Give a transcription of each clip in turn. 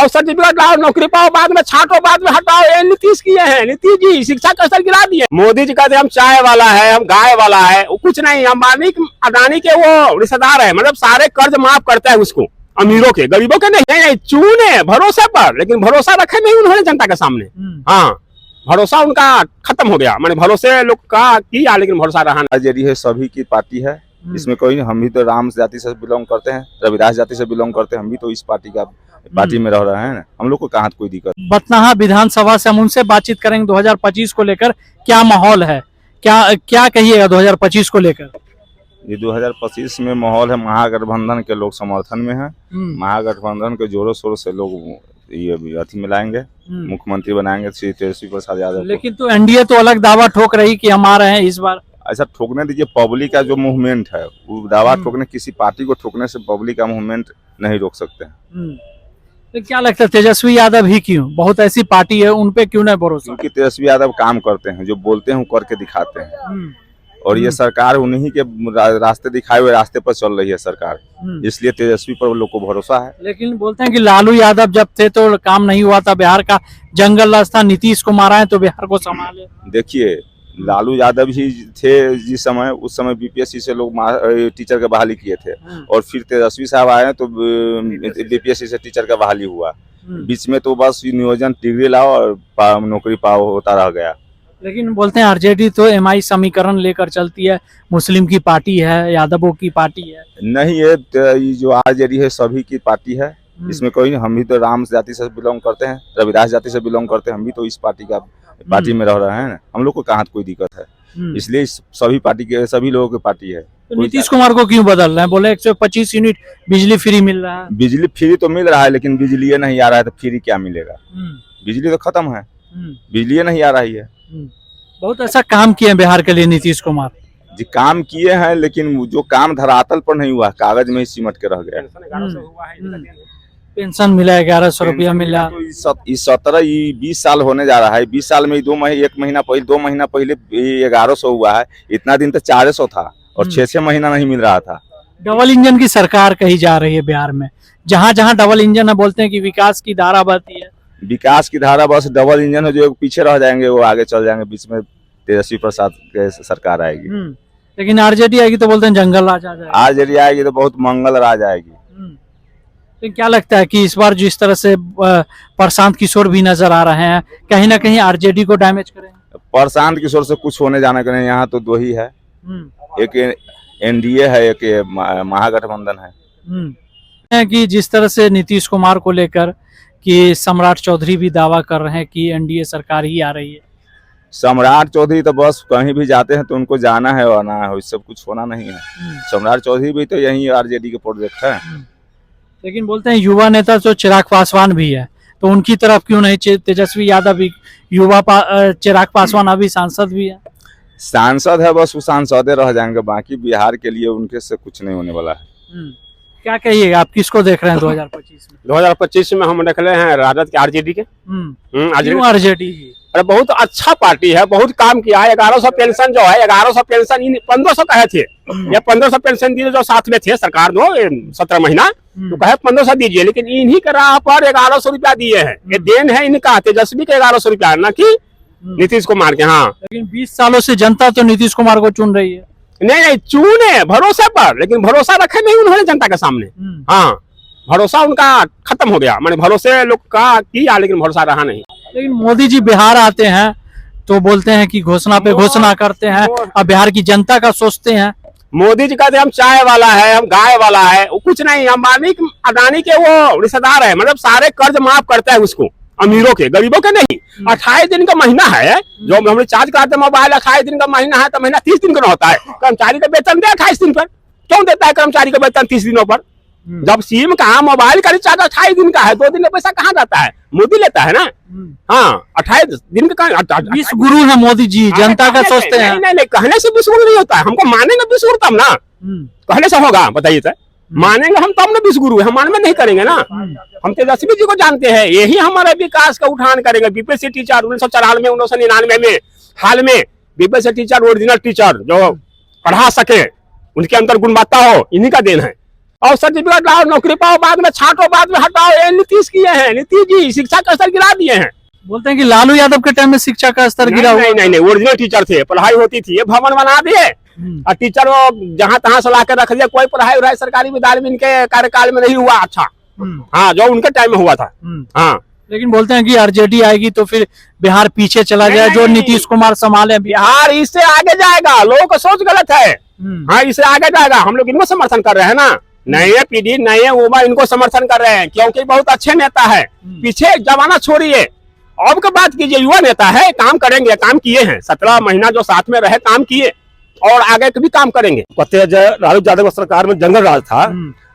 और सर्टिफिकेट लाओ, नौकरी पाओ, बाद में छांटो, बाद में हटाओ। ये नीतीश किए हैं। नीतीश जी शिक्षा का स्तर गिरा दिए। मोदी जी कहते हैं हम चाय वाला है, हम गाय वाला है, वो कुछ नहीं। अंबानी अडानी के वो रिश्तेदार है, मतलब सारे कर्ज माफ करता है उसको, अमीरों के, गरीबों के नहीं। चूने भरोसे पर, लेकिन भरोसा रखे नहीं उन्होंने जनता के सामने। हाँ, भरोसा उनका खत्म हो गया। मैंने भरोसे लोग का किया, लेकिन भरोसा रहा नहीं। जेडी है, सभी की पार्टी है, इसमें कोई नहीं। हम भी तो राम जाति से बिलोंग करते हैं, रविदास जाति से बिलोंग करते हैं। हम भी तो इस पार्टी में रह रहे हैं ना, हम लोग को कहाँ कोई दिक्कत। बथनाहा विधानसभा से हम उनसे बातचीत करेंगे 2025 को लेकर क्या माहौल है, क्या कहिएगा 2025 को लेकर? ये 2025 में माहौल है, महागठबंधन के लोग समर्थन में है। महागठबंधन के जोरों शोरों से लोग ये अथी मिलाएंगे, मुख्यमंत्री बनाएंगे श्री तेजस्वी प्रसाद यादव। लेकिन तो एनडीए तो अलग दावा ठोक रही कि हम आ रहे हैं इस बार। ऐसा ठोकने दीजिए, पब्लिक का जो मूवमेंट है वो दावा ठोकने, किसी पार्टी को ठोकने से पब्लिक का मूवमेंट नहीं रोक सकते हैं। तो क्या लगता है तेजस्वी यादव ही क्यों? बहुत ऐसी पार्टी है, उनपे क्यों नहीं भरोसा? क्योंकि तेजस्वी यादव काम करते हैं, जो बोलते हैं वो करके दिखाते हैं। और ये सरकार उन्हीं के रास्ते दिखाए हुए रास्ते पर चल रही है सरकार, इसलिए तेजस्वी पर लोग को भरोसा है। लेकिन बोलते हैं कि लालू यादव जब थे तो काम नहीं हुआ था, बिहार का जंगल राज था, नीतीश कुमार आए तो बिहार को संभाले। देखिए, लालू यादव ही थे जिस समय, उस समय बीपीएससी से लोग टीचर का बहाली किए थे, और फिर तेजस्वी साहब आए तो बीपीएससी से टीचर का बहाली हुआ। बीच में तो बस नियोजन, डिग्री लाओ और नौकरी पाओ होता रह गया। लेकिन बोलते हैं आरजेडी तो एमआई समीकरण लेकर चलती है, मुस्लिम की पार्टी है, यादवों की पार्टी है। नहीं, ये जो आरजेडी है सभी की पार्टी है, इसमें कोई नहीं। हम भी तो राम जाति से बिलोंग करते हैं, रविदास जाति से बिलोंग करते हैं। हम भी तो इस पार्टी में रह रहे हैं ना, हम लोग को कहाँ कोई दिक्कत है। इसलिए सभी पार्टी के, सभी लोगों की पार्टी है। तो नीतीश कुमार को क्यों बदल रहे हैं? बोले 125 यूनिट बिजली फ्री मिल रहा है। बिजली फ्री तो मिल रहा है, लेकिन बिजली नहीं आ रहा है तो फ्री क्या मिलेगा? बिजली तो खत्म है, बिजली नहीं आ रही है। बहुत ऐसा काम किए बिहार के लिए नीतीश कुमार जी, काम किए हैं, लेकिन जो काम धरातल पर नहीं हुआ, कागज में ही सिमट के रह गया। पेंशन मिला 1100 रुपया मिला। तो इस 20 साल होने जा रहा है। 20 साल में 2 महीना पहले 1100 हुआ है। इतना दिन तो 400 था, और 6 महीना नहीं मिल रहा था। डबल इंजन की सरकार कही जा रही है बिहार में। जहाँ जहाँ डबल इंजन है, बोलते हैं कि विकास की धारा बहती है। विकास की धारा बस डबल इंजन है, जो पीछे रह जाएंगे वो आगे चल जाएंगे। बीच में तेजस्वी प्रसाद के सरकार आएगी। लेकिन आरजेडी आएगी तो बोलते हैं जंगल राज आ जाएगा। आरजेडी आएगी तो बहुत मंगल राज आएगी। तो क्या लगता है कि इस बार जिस तरह से प्रशांत किशोर भी नजर आ रहे हैं, कहीं ना कहीं आरजेडी को डैमेज करेंगे? प्रशांत किशोर से कुछ होने जाने का नहीं। यहाँ तो 2 ही है, एक एनडीए है, एक महागठबंधन है। कि जिस तरह से नीतीश कुमार को लेकर कि सम्राट चौधरी भी दावा कर रहे हैं कि एनडीए सरकार ही आ रही है। सम्राट चौधरी तो बस कहीं भी जाते हैं तो उनको जाना है और आना है, इससे कुछ होना नहीं है। सम्राट चौधरी भी तो यही आरजेडी के प्रोजेक्ट है। लेकिन बोलते हैं युवा नेता तो चिराग पासवान भी है, तो उनकी तरफ क्यों नहीं? तेजस्वी यादव भी युवा, चिराग पासवान अभी सांसद भी है। सांसद है, बस वो सांसद रह जाएंगे, बाकी बिहार के लिए उनके से कुछ नहीं होने वाला है। क्या कहिएगा, आप किसको देख रहे हैं 2025 में? 2025 में हम देख रहे हैं राजद के आरजेडी के। आरजेडी अरे बहुत अच्छा पार्टी है, बहुत काम किया है। 1100 पेंशन जो है, 1100 पेंशन 1500 कहे थे, ये 1500 पेंशन दिए जो साथ में थे सरकार दो 17 महीना, तो कहे 1500 दीजिए, लेकिन इन्हीं के राह पर 1100 रुपया दिए हैं। ये देन है इनका, तेजस्वी के 1100 रुपया, न कि नीतीश कुमार के। हाँ, लेकिन 20 सालों से जनता तो नीतीश कुमार को चुन रही है। नहीं, चूने भरोसे पर, लेकिन भरोसा रखे नहीं उन्होंने जनता के सामने। हाँ, भरोसा उनका खत्म हो गया। मैंने भरोसे लोग का किया, लेकिन भरोसा रहा नहीं। लेकिन मोदी जी बिहार आते हैं तो बोलते हैं कि घोषणा पे घोषणा करते हैं, अब बिहार की जनता का सोचते हैं। मोदी जी कहते हैं हम चाय वाला है, हम गाय वाला है, वो कुछ नहीं। अंबानी अडानी के वो रिश्तेदार है, मतलब सारे कर्ज माफ करता है उसको, अमीरों के, गरीबों के नहीं। 28 दिन का महीना है जो हम रिचार्ज कराते हैं मोबाइल, 28 दिन का महीना है, तो महीना 30 दिन का होता है। कर्मचारी का वेतन दे 28 दिन पर, क्यों देता है कर्मचारी का वेतन 30 दिनों पर? जब सिम का, मोबाइल का रिचार्ज 28 दिन का है, 2 दिन का पैसा कहाँ जाता है? मोदी लेता है ना। हाँ, 28 दिन का। विश्व गुरु है मोदी जी, जनता का सोचते हैं। नहीं, कहने से विश्व गुरु नहीं होता है। हमको मानेंगे विश्व गुरु तब ना, कहने से होगा? बताइए तो। मानेंगे हम तब ना विश्व गुरु, हम मानवे नहीं करेंगे ना। हम तेजस्वी जी को जानते हैं, यही हमारे विकास का उठान करेंगे। बीपीएससी टीचर 1994 1999 में हाल में बीपीएससी टीचर, ओरिजिनल टीचर जो पढ़ा सके, उनके अंदर गुणवत्ता हो, इन्हीं का देन है। और सर्टिफिकेट लाओ, नौकरी पाओ, बाद में छांटो, बाद में हटाओ। ये नीतीश किए हैं, नीतीश जी शिक्षा का स्तर गिरा दिए हैं। बोलते हैं कि लालू यादव के टाइम में शिक्षा का स्तर गिरा हुआ। नहीं, ओरिजिनल टीचर थे, पढ़ाई होती थी, ये भवन बना दिए और टीचर वो जहाँ तहाँ से ला के रख दिया। कोई पढ़ाई उढ़ाई सरकारी विद्यालय में इनके कार्यकाल में नहीं हुआ। अच्छा हाँ, जो उनके टाइम में हुआ था। हाँ, लेकिन बोलते हैं कि आरजेडी आएगी तो फिर बिहार पीछे चला जाए, जो नहीं। नीतीश कुमार संभाले। बिहार इससे आगे जाएगा। लोगों का सोच गलत है। हाँ, इससे आगे जाएगा। हम लोग इनको समर्थन कर रहे हैं ना, नए पीढ़ी, नए युवा इनको समर्थन कर रहे हैं, क्योंकि बहुत अच्छे नेता है। पीछे जमाना छोड़िए, अब की बात कीजिए। युवा नेता है, काम करेंगे, काम किए हैं। 17 महीना जो साथ में रहे, काम किए और आगे भी काम करेंगे। लालू यादव की सरकार में जंगल राज था।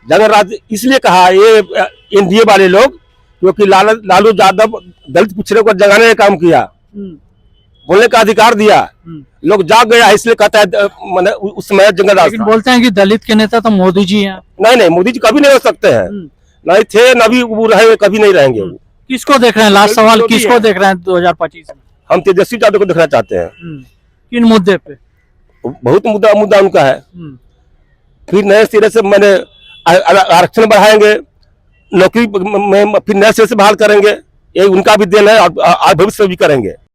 जंगल राज इसलिए कहा ये एनडीए वाले लोग, क्योंकि लालू यादव दलित पिछड़े को जगाने का काम किया, बोलने का अधिकार दिया, लोग जाग गया, इसलिए कहता है मैंने उस समय जंगल राज। लेकिन बोलते हैं कि दलित के नेता तो मोदी जी हैं। नहीं, मोदी जी कभी नहीं हो सकते हैं, नहीं थे, नभी वो रहे, कभी नहीं रहेंगे। वो किसको देख रहे हैं? लास्ट सवाल, किसको देख रहे हैं 2025 में? हम तेजस्वी यादव को देखना चाहते हैं। किन मुद्दे पे? बहुत मुद्दा उनका है। फिर नए सिरे से मैंने आरक्षण बढ़ाएंगे, नौकरी में फिर नए सिरे से बहाल करेंगे, ये उनका भी देन है और भविष्य में भी करेंगे।